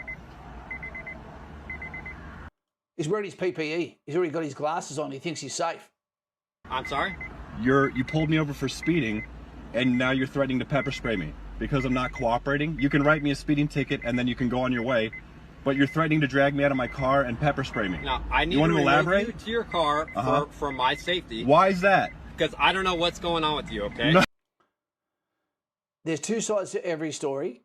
S1: He's wearing his PPE. He's already got his glasses on. He thinks he's safe.
S2: I'm sorry?
S3: You pulled me over for speeding, and now you're threatening to pepper spray me because I'm not cooperating. You can write me a speeding ticket, and then you can go on your way, but you're threatening to drag me out of my car and pepper spray me.
S2: Now, I need
S3: you want
S2: to
S3: elaborate?
S2: You to your car for my safety.
S3: Why is that?
S2: Because I don't know what's going on with you, okay?
S3: No.
S1: There's two sides to every story,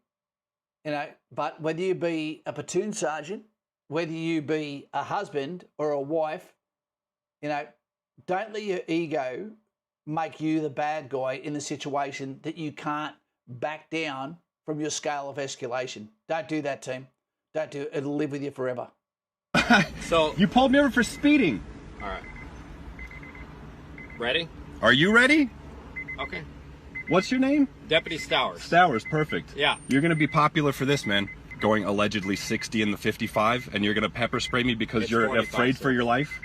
S1: but whether you be a platoon sergeant, whether you be a husband or a wife, don't let your ego make you the bad guy in the situation that you can't back down from your scale of escalation. Don't do that, team. Don't do it. It'll live with you forever.
S2: So
S3: you pulled me over for speeding.
S2: All right. Ready?
S3: Are you ready?
S2: Okay.
S3: What's your name?
S2: Deputy Stowers.
S3: Stowers, perfect.
S2: Yeah.
S3: You're gonna be popular for this, man. Going allegedly 60 in the 55, and you're gonna pepper spray me because
S2: It's
S3: you're
S2: 45,
S3: afraid
S2: sir.
S3: for your life?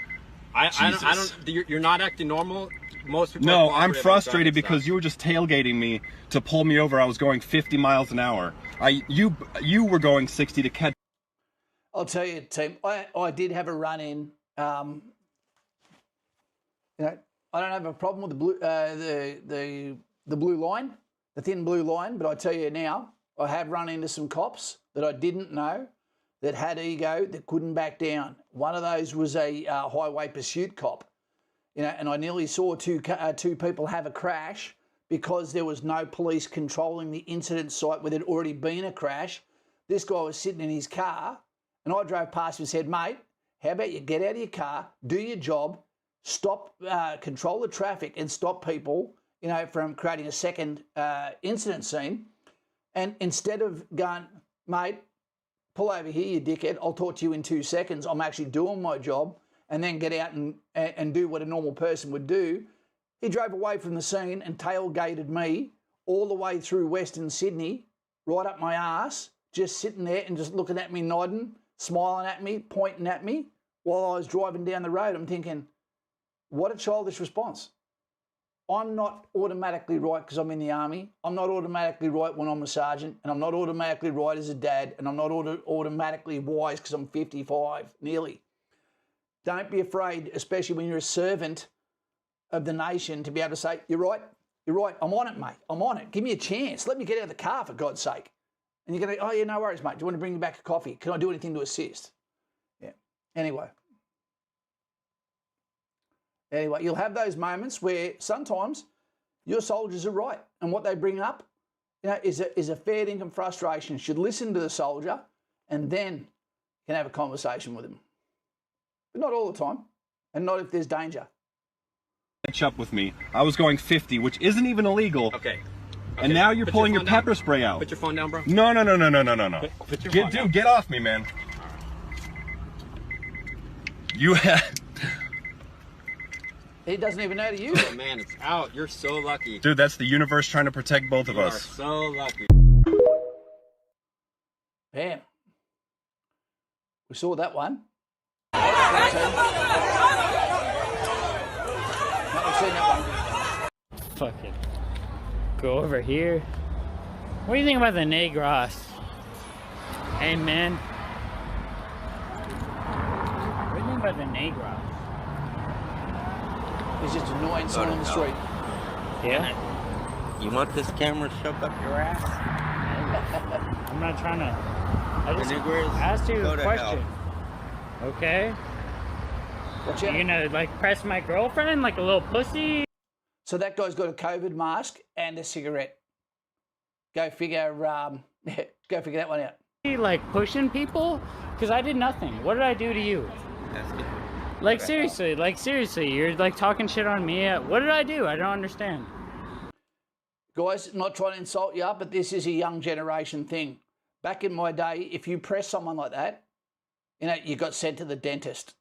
S2: I
S3: Jesus.
S2: don't. You're not acting normal. Most people.
S3: No,
S2: are
S3: I'm
S2: cooperative on
S3: frustrated
S2: traffic
S3: because
S2: stops.
S3: you were just tailgating me to pull me over. I was going 50 miles an hour. You were going 60 to catch.
S1: I'll tell you, team, I did have a run in. You know, I don't have a problem with the blue, the blue line, the thin blue line, but I tell you now, I have run into some cops that I didn't know that had ego that couldn't back down. One of those was a highway pursuit cop, you know, and I nearly saw two people have a crash because there was no police controlling the incident site where there'd already been a crash. This guy was sitting in his car, and I drove past him and said, mate, how about you get out of your car, do your job, stop, control the traffic and stop people, you know, from creating a second incident scene. And instead of going, mate, pull over here, you dickhead, I'll talk to you in 2 seconds, I'm actually doing my job, and then get out and do what a normal person would do, he drove away from the scene and tailgated me all the way through Western Sydney, right up my ass, just sitting there and just looking at me, nodding, smiling at me, pointing at me while I was driving down the road. I'm thinking, what a childish response. I'm not automatically right because I'm in the army. I'm not automatically right when I'm a sergeant, and I'm not automatically right as a dad, and I'm not automatically wise because I'm 55, nearly. Don't be afraid, especially when you're a servant of the nation, to be able to say, you're right, I'm on it, mate, I'm on it. Give me a chance. Let me get out of the car, for God's sake. And you're going to, oh, yeah, no worries, mate. Do you want to bring me back a coffee? Can I do anything to assist? Yeah. Anyway, you'll have those moments where sometimes your soldiers are right, and what they bring up, you know, is a fair dinkum frustration. You should listen to the soldier, and then can have a conversation with him. But not all the time, and not if there's danger.
S3: Catch up with me. I was going 50, which isn't even illegal.
S2: Okay.
S3: And now you're
S2: Put
S3: pulling your
S2: phone down.
S3: pepper spray out.
S2: Put your phone down, bro.
S3: No.
S2: Put your phone down.
S3: Dude, get off me, man. You have.
S1: He doesn't even know to use
S2: Oh
S1: it.
S2: man, it's out. You're so lucky.
S3: Dude, that's the universe trying to protect both of
S2: You are
S3: us.
S2: so lucky.
S1: Bam. We saw that one. We've seen that one.
S4: Fucking go over here. What do you think about the Negros? Hey man. What do you think about the Negros?
S1: He's just annoying someone on the street.
S4: Yeah?
S5: You want this camera shoved up your ass?
S4: I'm not trying to. I just
S5: Negroes,
S4: asked you
S5: go
S4: a
S5: to
S4: question. Okay?
S1: Watch
S4: You
S1: out.
S4: gonna like press my girlfriend like a little pussy?
S1: So that guy's got a COVID mask and a cigarette. Go figure. Go figure that one out.
S4: Like pushing people? Because I did nothing. What did I do to you?
S5: That's it.
S4: Like seriously, you're like talking shit on me. What did I do? I don't understand.
S1: Guys, not trying to insult you, but this is a young generation thing. Back in my day, if you press someone like that, you know, you got sent to the dentist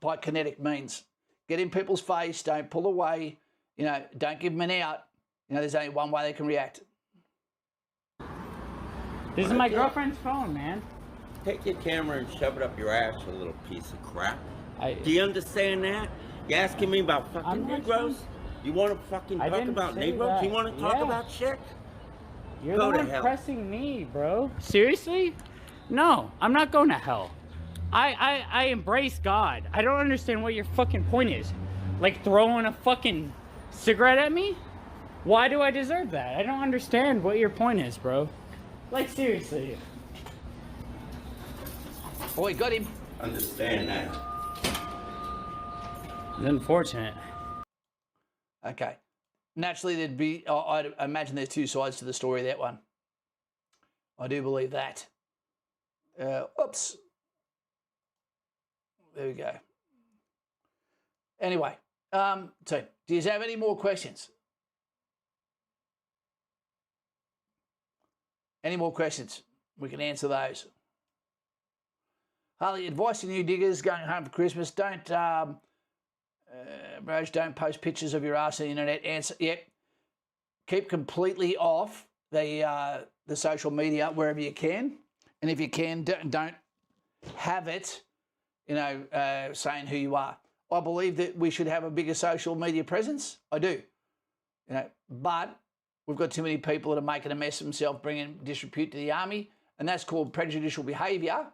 S1: by kinetic means. Get in people's face, don't pull away, you know, don't give them an out. You know, there's only one way they can react.
S4: This is my girlfriend's phone, man.
S5: Take your camera and shove it up your ass, you little piece of crap.
S4: I,
S5: Do you understand that? You asking me about fucking
S4: I'm not
S5: Negroes? You want to fucking
S4: I
S5: talk
S4: didn't
S5: about
S4: say
S5: Negroes?
S4: that.
S5: You want to talk
S4: Yeah.
S5: about shit?
S4: You're
S5: Go
S4: the
S5: to
S4: one
S5: hell.
S4: pressing me, bro. Seriously? No, I'm not going to hell. I embrace God. I don't understand what your fucking point is. Like throwing a fucking cigarette at me? Why do I deserve that? I don't understand what your point is, bro. Like seriously.
S1: Oh, he got him.
S5: Understand that.
S4: It's unfortunate.
S1: Okay. Naturally, there'd be, I'd imagine there's two sides to the story of that one. I do believe that. Oops. There we go. Anyway, so do you have any more questions? Any more questions? We can answer those. Harley, advice to new diggers going home for Christmas: don't, bros, don't post pictures of your ass on the internet. Answer, yep. keep completely off the social media wherever you can. And if you can, don't have it, saying who you are. I believe that we should have a bigger social media presence. I do. But we've got too many people that are making a mess of themselves, bringing disrepute to the army, and that's called prejudicial behaviour.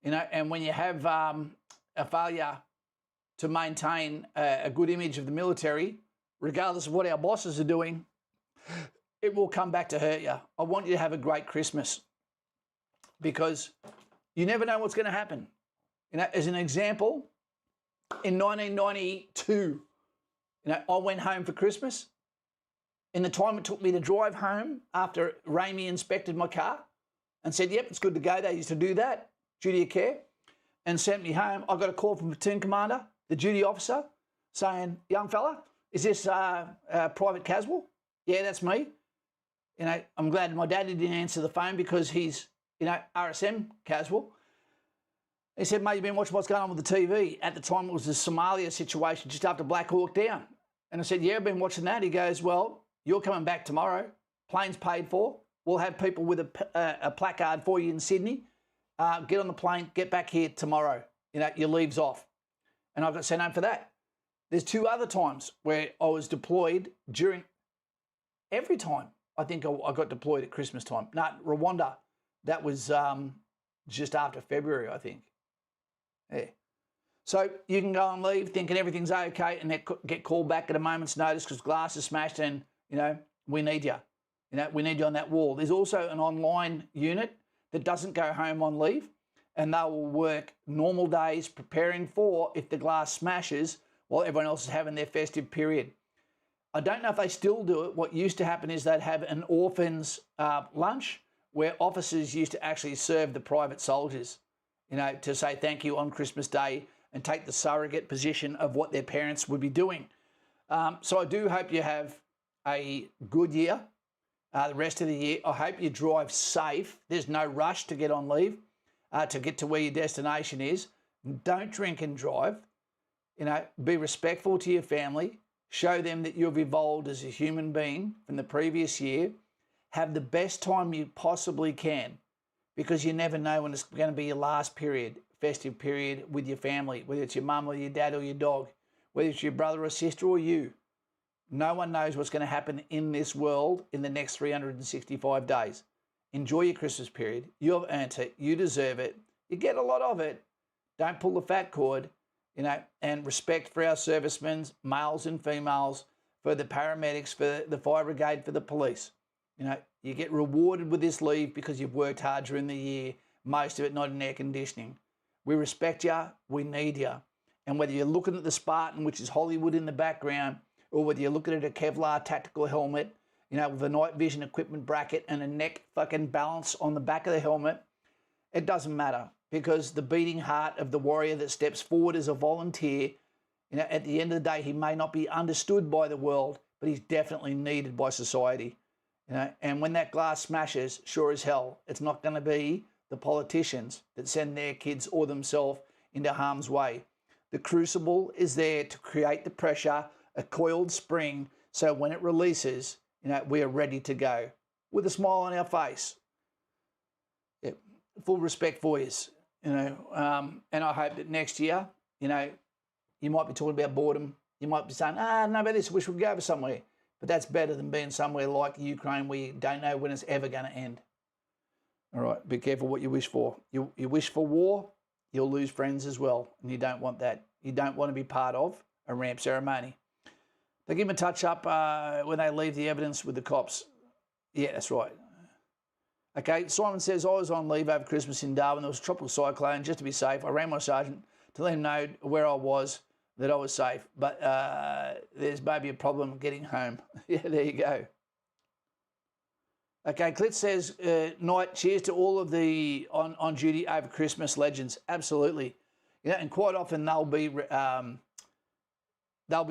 S1: And when you have a failure to maintain a good image of the military, regardless of what our bosses are doing, it will come back to hurt you. I want you to have a great Christmas because you never know what's going to happen. As an example, in 1992, I went home for Christmas. In the time it took me to drive home after Ramey inspected my car and said, yep, it's good to go. They used to do that, duty of care, and sent me home. I got a call from platoon commander, the duty officer, saying, young fella, is this Private Caswell? Yeah, that's me. I'm glad my dad didn't answer the phone because he's, RSM Caswell. He said, mate, you've been watching what's going on with the TV. At the time, it was the Somalia situation just after Black Hawk Down. And I said, yeah, I've been watching that. He goes, well, you're coming back tomorrow. Plane's paid for. We'll have people with a placard for you in Sydney. Get on the plane, get back here tomorrow. Your leave's off. And I got sent home for that. There's 2 other times where I was deployed during every time. I think I got deployed at Christmas time. No, Rwanda. That was just after February, I think. Yeah. So you can go on leave thinking everything's okay and then get called back at a moment's notice because glass is smashed and, we need you. We need you on that wall. There's also an online unit that doesn't go home on leave and they will work normal days preparing for if the glass smashes while everyone else is having their festive period. I don't know if they still do it. What used to happen is they'd have an orphans lunch where officers used to actually serve the private soldiers, to say thank you on Christmas Day and take the surrogate position of what their parents would be doing. So I do hope you have a good year, the rest of the year. I hope you drive safe. There's no rush to get on leave, to get to where your destination is. Don't drink and drive. Be respectful to your family. Show them that you've evolved as a human being from the previous year. Have the best time you possibly can because you never know when it's going to be your last festive period with your family, whether it's your mum or your dad or your dog, whether it's your brother or sister or you. No one knows what's going to happen in this world in the next 365 days. Enjoy your Christmas period. You've earned it. You deserve it. You get a lot of it. Don't pull the fat cord, and respect for our servicemen, males and females, for the paramedics, for the fire brigade, for the police. You get rewarded with this leave because you've worked hard during the year, most of it not in air conditioning. We respect you. We need you. And whether you're looking at the Spartan, which is Hollywood in the background, or whether you're looking at a Kevlar tactical helmet, with a night vision equipment bracket and a neck fucking balance on the back of the helmet, it doesn't matter because the beating heart of the warrior that steps forward as a volunteer, at the end of the day, he may not be understood by the world, but he's definitely needed by society. And when that glass smashes, sure as hell, it's not going to be the politicians that send their kids or themselves into harm's way. The crucible is there to create the pressure, a coiled spring, so when it releases, we are ready to go with a smile on our face. Yeah, full respect for you, and I hope that next year, you might be talking about boredom. You might be saying, no, about this, wish we could go over somewhere. But that's better than being somewhere like Ukraine where you don't know when it's ever going to end. All right, be careful what you wish for. You wish for war, you'll lose friends as well, and you don't want that. You don't want to be part of a ramp ceremony. They give them a touch-up when they leave the evidence with the cops. Yeah, that's right. Okay, Simon says, I was on leave over Christmas in Darwin. There was a tropical cyclone. Just to be safe, I rang my sergeant to let him know where I was, that I was safe. But there's maybe a problem getting home. Yeah, there you go. Okay, Clit says, Night, cheers to all of the on duty over Christmas legends. Absolutely. And quite often they'll be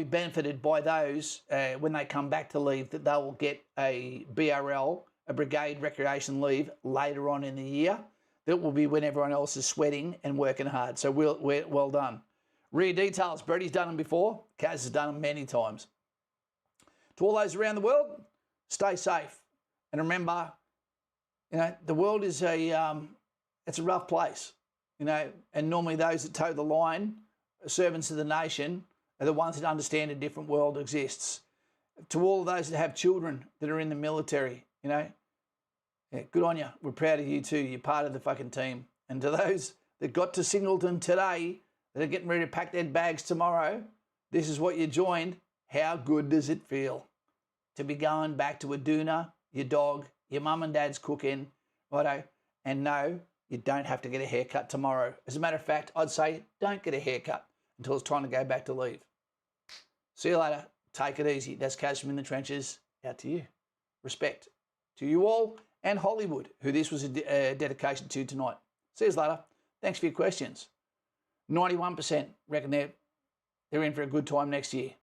S1: benefited by those when they come back to leave, that they will get a BRL, a Brigade Recreation Leave, later on in the year. That will be when everyone else is sweating and working hard. So well done. Rear details, Brady's done them before. Kaz has done them many times. To all those around the world, Stay safe. And remember, you know, the world is it's a rough place, you know, and normally those that toe the line, servants of the nation, are the ones that understand a different world exists. To all of those that have children that are in the military, you know, yeah, good on you. We're proud of you too. You're part of the fucking team. And to those that got to Singleton today, that are getting ready to pack their bags tomorrow, this is what you joined. How good does it feel to be going back to Aduna, your dog, your mum and dad's cooking, righto, and no, you don't have to get a haircut tomorrow. As a matter of fact, I'd say don't get a haircut until it's time to go back to leave. See you later. Take it easy. That's Kaz from In the Trenches. Out to you. Respect to you all and Hollywood, who this was a dedication to tonight. See you later. Thanks for your questions. 91% reckon they're in for a good time next year.